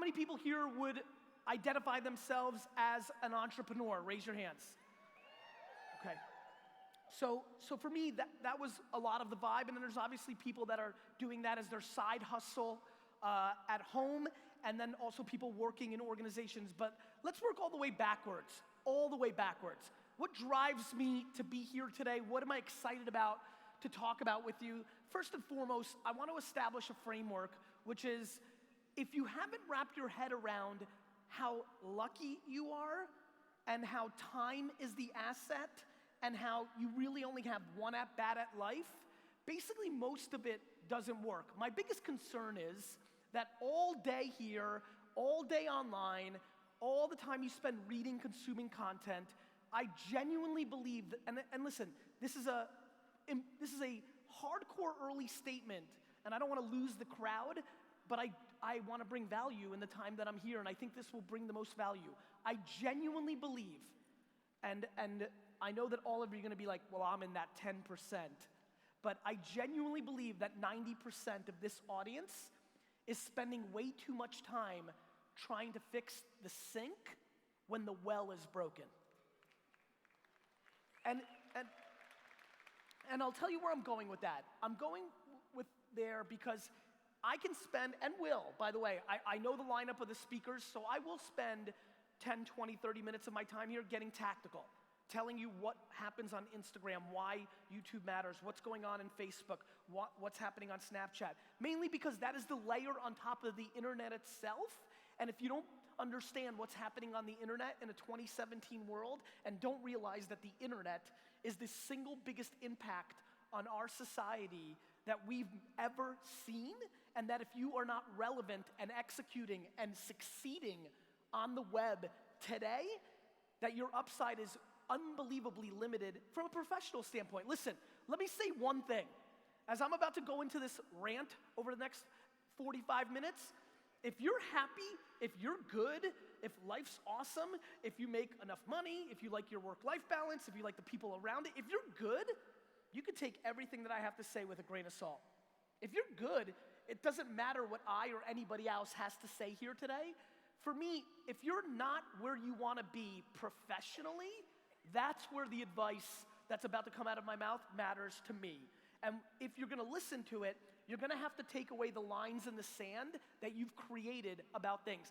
many people here would identify themselves as an entrepreneur? Raise your hands. Okay. So for me, that was a lot of the vibe, and then there's obviously people that are doing that as their side hustle at home, and then also people working in organizations. But let's work all the way backwards, What drives me to be here today? What am I excited about to talk about with you? First and foremost, I want to establish a framework, which is, if you haven't wrapped your head around how lucky you are, and how time is the asset, and how you really only have one at-bat at life, basically most of it doesn't work. My biggest concern is that all day here, all day online, all the time you spend reading, consuming content, I genuinely believe that, and listen, this is a hardcore early statement, and I don't want to lose the crowd, but I want to bring value in the time that I'm here, and I think this will bring the most value. I genuinely believe, and I know that all of you are going to be like, well, I'm in that 10%, but I genuinely believe that 90% of this audience is spending way too much time trying to fix the sink when the well is broken. And I'll tell you where I'm going with that. I'm going with there because I can spend, and will, by the way, I know the lineup of the speakers, so I will spend 10, 20, 30 minutes of my time here getting tactical, telling you what happens on Instagram, why YouTube matters, what's going on in Facebook, what's happening on Snapchat. Mainly because that is the layer on top of the internet itself, and if you don't understand what's happening on the internet in a 2017 world, and don't realize that the internet is the single biggest impact on our society that we've ever seen, and that if you are not relevant and executing and succeeding on the web today, that your upside is unbelievably limited from a professional standpoint. Listen, let me say one thing. As I'm about to go into this rant over the next 45 minutes, if you're happy, if you're good, if life's awesome, if you make enough money, if you like your work-life balance, if you like the people around it, if you're good, you can take everything that I have to say with a grain of salt. If you're good, it doesn't matter what I or anybody else has to say here today. For me, if you're not where you want to be professionally, that's where the advice that's about to come out of my mouth matters to me. And if you're gonna listen to it, you're gonna have to take away the lines in the sand that you've created about things.